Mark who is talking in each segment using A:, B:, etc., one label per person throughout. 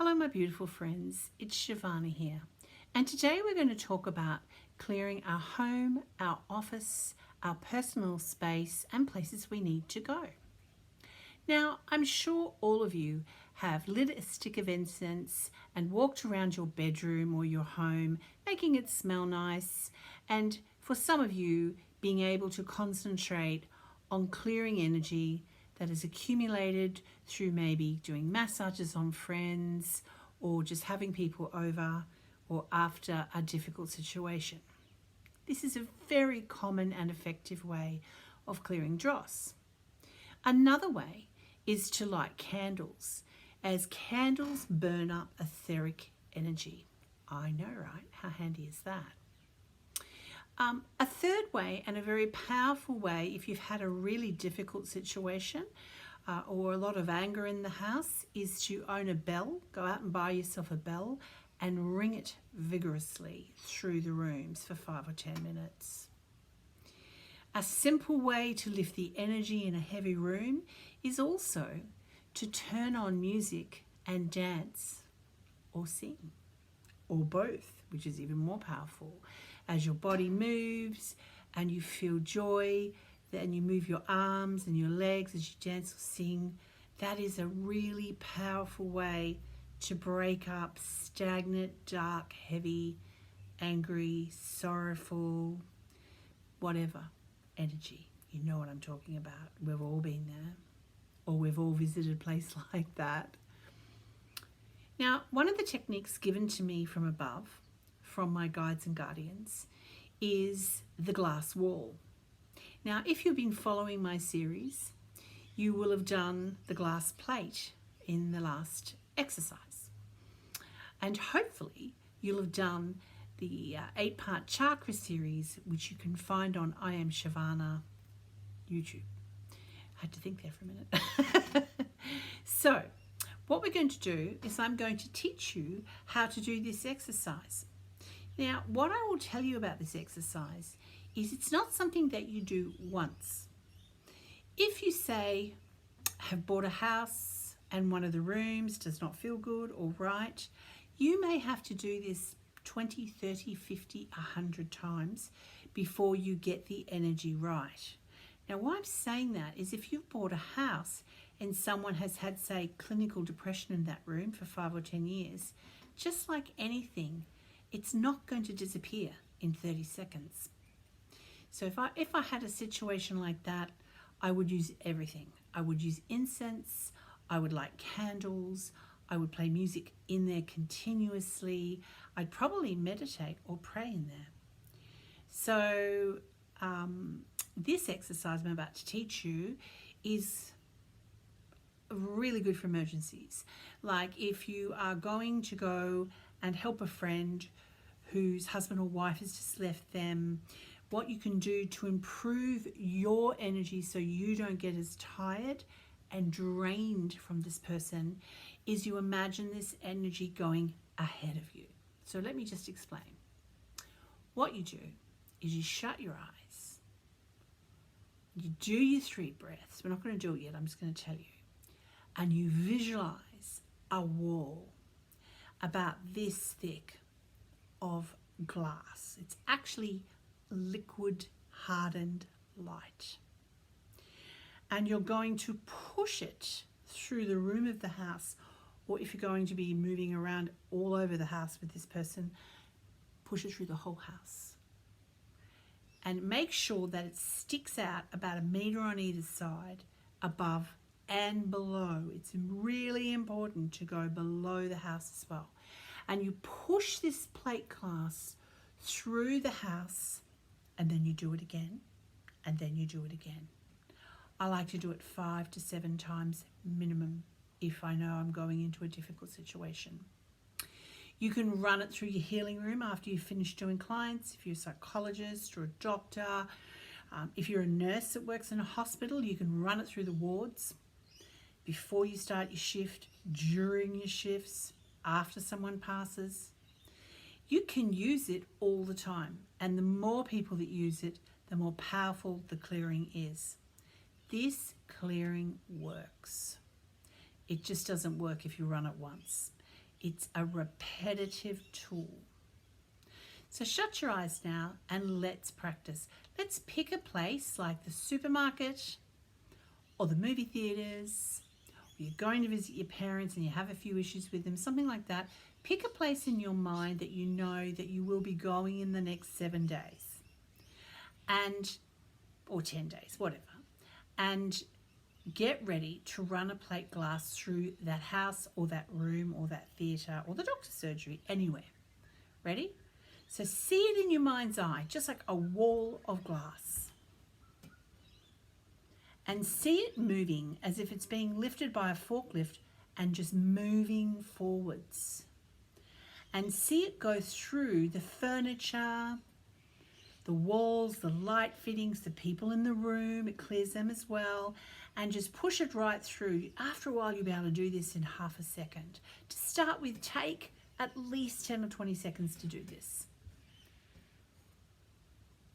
A: Hello my beautiful friends, it's Shivana here, and today we're going to talk about clearing our home, our office, our personal space and places we need to go. Now, I'm sure all of you have lit a stick of incense and walked around your bedroom or your home, making it smell nice, and for some of you, being able to concentrate on clearing energy that is accumulated through maybe doing massages on friends or just having people over or after a difficult situation. This is a very common and effective way of clearing dross. Another way is to light candles, as candles burn up etheric energy. I know, right? How handy is that? A third way, and a very powerful way if you've had a really difficult situation or a lot of anger in the house, is to own a bell. Go out and buy yourself a bell and ring it vigorously through the rooms for 5 or 10 minutes. A simple way to lift the energy in a heavy room is also to turn on music and dance or sing, or both, which is even more powerful. As your body moves and you feel joy, then you move your arms and your legs as you dance or sing. That is a really powerful way to break up stagnant, dark, heavy, angry, sorrowful, whatever energy. You know what I'm talking about. We've all been there, or we've all visited a place like that. Now, one of the techniques given to me from above, from my guides and guardians, is the glass wall. Now, if you've been following my series, you will have done the glass plate in the last exercise. And hopefully you'll have done the 8-part chakra series, which you can find on I Am Shivana YouTube. I had to think there for a minute. So, what we're going to do is I'm going to teach you how to do this exercise. Now, what I will tell you about this exercise is it's not something that you do once. If you say, have bought a house and one of the rooms does not feel good or right, you may have to do this 20, 30, 50, 100 times before you get the energy right. Now, why I'm saying that is if you've bought a house and someone has had, say, clinical depression in that room for 5 or 10 years, just like anything, it's not going to disappear in 30 seconds. So if I had a situation like that, I would use everything. I would use incense, I would light candles, I would play music in there continuously. I'd probably meditate or pray in there. So this exercise I'm about to teach you is really good for emergencies. Like if you are going to go and help a friend whose husband or wife has just left them, what you can do to improve your energy so you don't get as tired and drained from this person is you imagine this energy going ahead of you. So let me just explain. What you do is you shut your eyes, you do your 3 breaths. We're not going to do it yet, I'm just going to tell you. And you visualize a wall about this thick of glass. It's actually liquid hardened light. And you're going to push it through the room of the house, or if you're going to be moving around all over the house with this person, push it through the whole house. And make sure that it sticks out about 1 meter on either side, above and below. It's really important to go below the house as well. And you push this plate glass through the house, and then you do it again, and then you do it again. I like to do it 5 to 7 times minimum if I know I'm going into a difficult situation. You can run it through your healing room after you finish doing clients. If you're a psychologist or a doctor, if you're a nurse that works in a hospital, you can run it through the wards before you start your shift, during your shifts, after someone passes. You can use it all the time, and the more people that use it, the more powerful the clearing is. This clearing works. It just doesn't work if you run it once. It's a repetitive tool. So shut your eyes now and let's practice. Let's pick a place like the supermarket or the movie theatres, or you're going to visit your parents and you have a few issues with them, something like that. Pick a place in your mind that you know that you will be going in the next 7 days or 10 days, whatever. And get ready to run a plate glass through that house or that room or that theatre or the doctor's surgery, anywhere. Ready? So see it in your mind's eye, just like a wall of glass. And see it moving as if it's being lifted by a forklift and just moving forwards. And see it go through the furniture, the walls, the light fittings, the people in the room. It clears them as well. And just push it right through. After a while, you'll be able to do this in half a second. To start with, take at least 10 or 20 seconds to do this.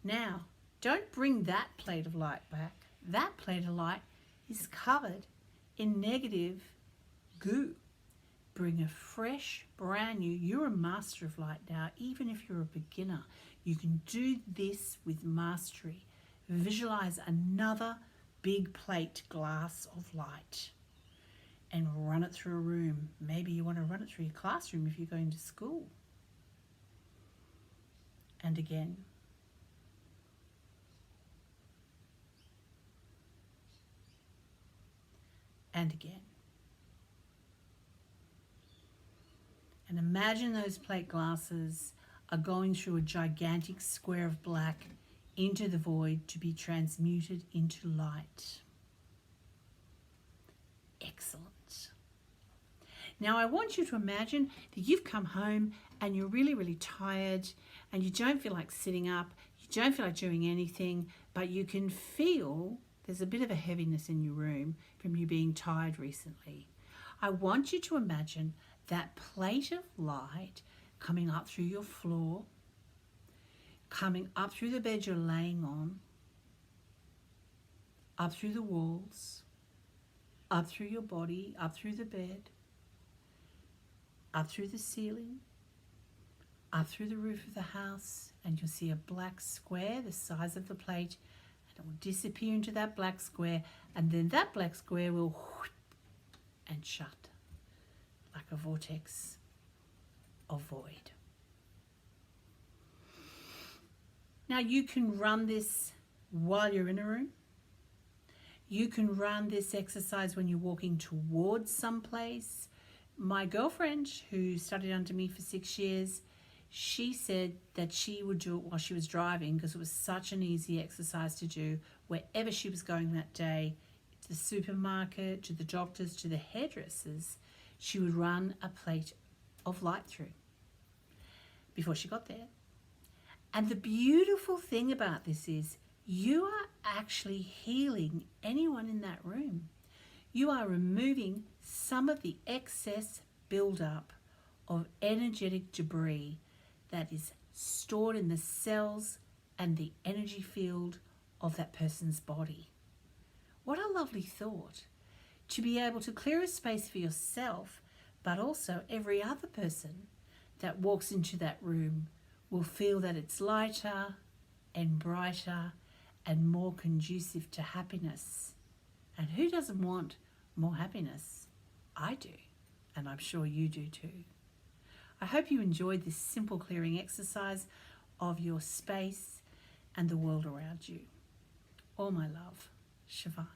A: Now, don't bring that plate of light back. That plate of light is covered in negative goo. Bring a fresh, brand new, you're a master of light now, even if you're a beginner. You can do this with mastery. Visualize another big plate glass of light and run it through a room. Maybe you want to run it through your classroom if you're going to school. And again. And again. And imagine those plate glasses are going through a gigantic square of black into the void to be transmuted into light. Excellent. Now I want you to imagine that you've come home and you're really, really tired and you don't feel like sitting up, you don't feel like doing anything, but you can feel there's a bit of a heaviness in your room from you being tired recently. I want you to imagine that plate of light coming up through your floor, coming up through the bed you're laying on, up through the walls, up through your body, up through the bed, up through the ceiling, up through the roof of the house, and you'll see a black square the size of the plate, and it will disappear into that black square, and then that black square will and shut like a vortex of void. Now you can run this while you're in a room. You can run this exercise when you're walking towards someplace. My girlfriend, who studied under me for 6 years, she said that she would do it while she was driving because it was such an easy exercise to do wherever she was going that day, to the supermarket, to the doctors, to the hairdressers. She would run a plate of light through before she got there. And the beautiful thing about this is you are actually healing anyone in that room. You are removing some of the excess buildup of energetic debris that is stored in the cells and the energy field of that person's body. What a lovely thought, to be able to clear a space for yourself, but also every other person that walks into that room will feel that it's lighter and brighter and more conducive to happiness. And who doesn't want more happiness? I do, and I'm sure you do too. I hope you enjoyed this simple clearing exercise of your space and the world around you. All my love, Shivani.